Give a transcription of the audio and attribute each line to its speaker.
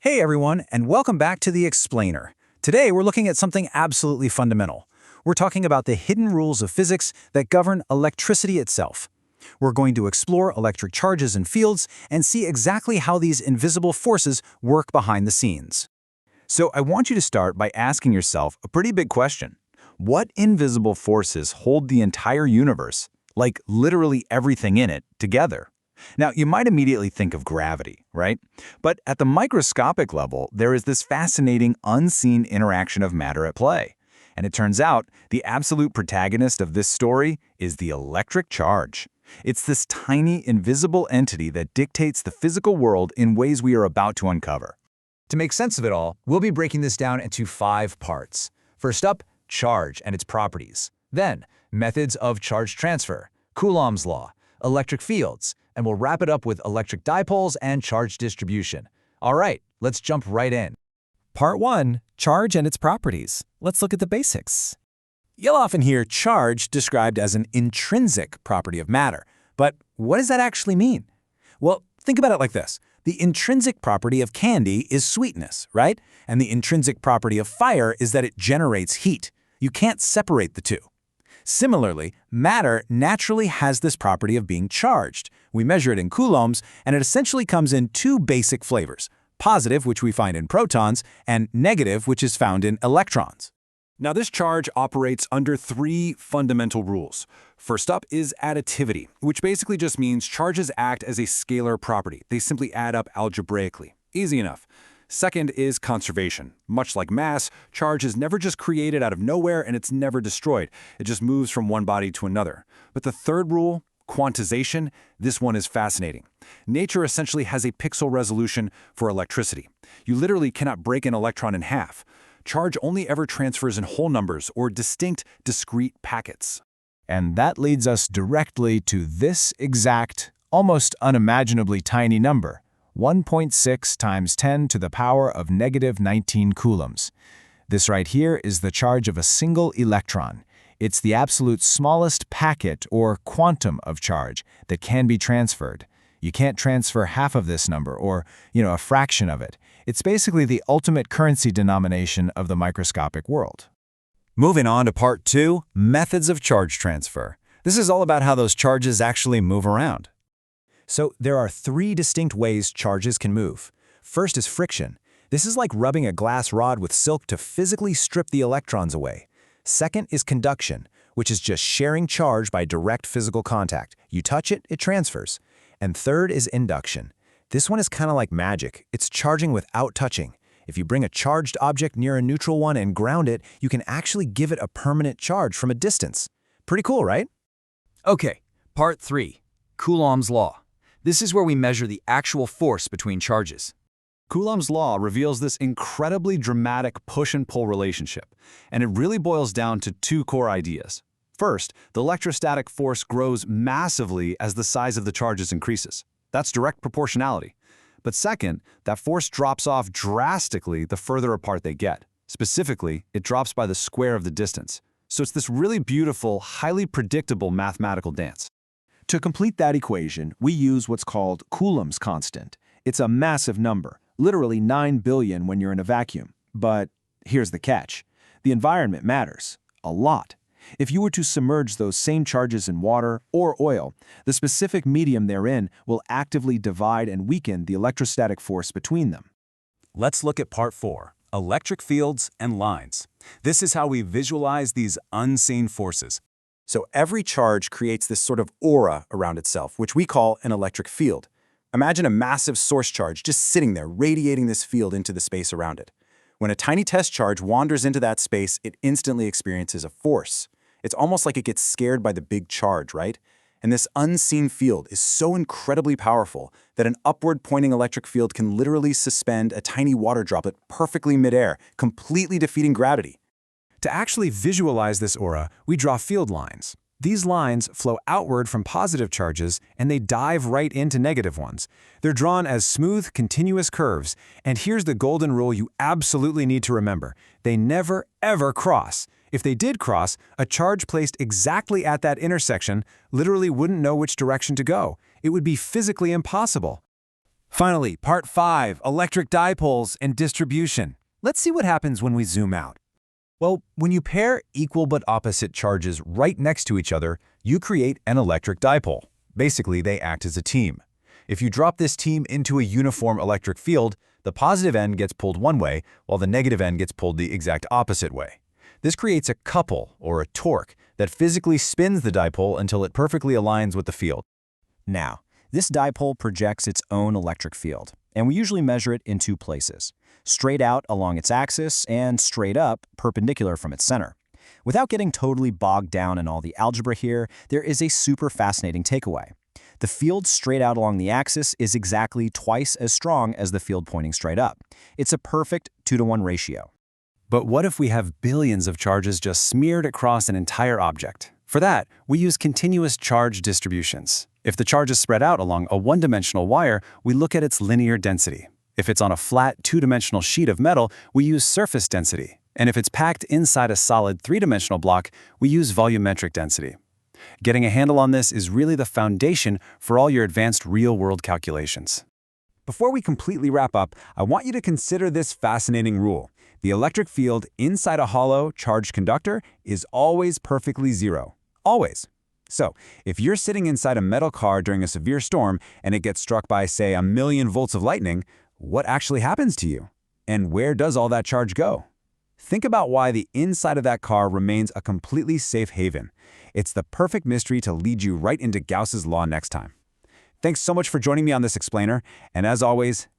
Speaker 1: Hey everyone, and welcome back to The Explainer. Today we're looking at something absolutely fundamental. We're talking about the hidden rules of physics that govern electricity itself. We're going to explore electric charges and fields and see exactly how these invisible forces work behind the scenes. So I want you to start by asking yourself a pretty big question. What invisible forces hold the entire universe, like literally everything in it, together? Now, you might immediately think of gravity, right? But at the microscopic level, there is this fascinating, unseen interaction of matter at play. And it turns out, the absolute protagonist of this story is the electric charge. It's this tiny, invisible entity that dictates the physical world in ways we are about to uncover.
Speaker 2: To make sense of it all, we'll be breaking this down into 5 parts. First up, charge and its properties. Then, methods of charge transfer, Coulomb's law, electric fields, and we'll wrap it up with electric dipoles and charge distribution. All right, let's jump right in.
Speaker 3: Part 1. Charge and its properties. Let's look at the basics. You'll often hear charge described as an intrinsic property of matter. But what does that actually mean? Well, think about it like this. The intrinsic property of candy is sweetness, right? And the intrinsic property of fire is that it generates heat. You can't separate the two. Similarly, matter naturally has this property of being charged. We measure it in coulombs, and it essentially comes in 2 basic flavors: positive, which we find in protons, and negative, which is found in electrons.
Speaker 4: Now, this charge operates under 3 fundamental rules. First up is additivity, which basically just means charges act as a scalar property. They simply add up algebraically. Easy enough. Second is conservation. Much like mass, charge is never just created out of nowhere and it's never destroyed. It just moves from one body to another. But the third rule, quantization, this one is fascinating. Nature essentially has a pixel resolution for electricity. You literally cannot break an electron in half. Charge only ever transfers in whole numbers or distinct, discrete packets.
Speaker 1: And that leads us directly to this exact, almost unimaginably tiny number: 1.6 times 10 to the power of negative 19 coulombs. This right here is the charge of a single electron. It's the absolute smallest packet or quantum of charge that can be transferred. You can't transfer half of this number or, a fraction of it. It's basically the ultimate currency denomination of the microscopic world.
Speaker 3: Moving on to Part 2, methods of charge transfer. This is all about how those charges actually move around. So there are 3 distinct ways charges can move. First is friction. This is like rubbing a glass rod with silk to physically strip the electrons away. Second is conduction, which is just sharing charge by direct physical contact. You touch it, it transfers. And third is induction. This one is kind of like magic. It's charging without touching. If you bring a charged object near a neutral one and ground it, you can actually give it a permanent charge from a distance. Pretty cool, right?
Speaker 2: Okay, Part 3, Coulomb's law. This is where we measure the actual force between charges.
Speaker 4: Coulomb's law reveals this incredibly dramatic push and pull relationship, and it really boils down to 2 core ideas. First, the electrostatic force grows massively as the size of the charges increases. That's direct proportionality. But second, that force drops off drastically the further apart they get. Specifically, it drops by the square of the distance. So it's this really beautiful, highly predictable mathematical dance.
Speaker 5: To complete that equation, we use what's called Coulomb's constant. It's a massive number, literally 9 billion when you're in a vacuum. But here's the catch. The environment matters a lot. If you were to submerge those same charges in water or oil, the specific medium they're in will actively divide and weaken the electrostatic force between them.
Speaker 3: Let's look at Part 4, electric fields and lines. This is how we visualize these unseen forces.
Speaker 1: So every charge creates this sort of aura around itself, which we call an electric field. Imagine a massive source charge just sitting there, radiating this field into the space around it. When a tiny test charge wanders into that space, it instantly experiences a force. It's almost like it gets scared by the big charge, right? And this unseen field is so incredibly powerful that an upward-pointing electric field can literally suspend a tiny water droplet perfectly midair, completely defeating gravity.
Speaker 3: To actually visualize this aura, we draw field lines. These lines flow outward from positive charges, and they dive right into negative ones. They're drawn as smooth, continuous curves, and here's the golden rule you absolutely need to remember. They never, ever cross. If they did cross, a charge placed exactly at that intersection literally wouldn't know which direction to go. It would be physically impossible.
Speaker 4: Finally, part 5, electric dipoles and distribution. Let's see what happens when we zoom out.
Speaker 1: Well, when you pair equal but opposite charges right next to each other, you create an electric dipole. Basically, they act as a team. If you drop this team into a uniform electric field, the positive end gets pulled one way, while the negative end gets pulled the exact opposite way. This creates a couple, or a torque, that physically spins the dipole until it perfectly aligns with the field.
Speaker 3: Now, this dipole projects its own electric field, and we usually measure it in two places: straight out along its axis and straight up, perpendicular from its center. Without getting totally bogged down in all the algebra here, there is a super fascinating takeaway. The field straight out along the axis is exactly twice as strong as the field pointing straight up. It's a perfect 2-to-1 ratio.
Speaker 5: But what if we have billions of charges just smeared across an entire object? For that, we use continuous charge distributions. If the charge is spread out along a one-dimensional wire, we look at its linear density. If it's on a flat, two-dimensional sheet of metal, we use surface density. And if it's packed inside a solid three-dimensional block, we use volumetric density. Getting a handle on this is really the foundation for all your advanced real-world calculations.
Speaker 4: Before we completely wrap up, I want you to consider this fascinating rule. The electric field inside a hollow, charged conductor is always perfectly zero. Always. So, if you're sitting inside a metal car during a severe storm and it gets struck by, say, 1,000,000 volts of lightning, what actually happens to you? And where does all that charge go? Think about why the inside of that car remains a completely safe haven. It's the perfect mystery to lead you right into Gauss's law next time. Thanks so much for joining me on this explainer, and as always,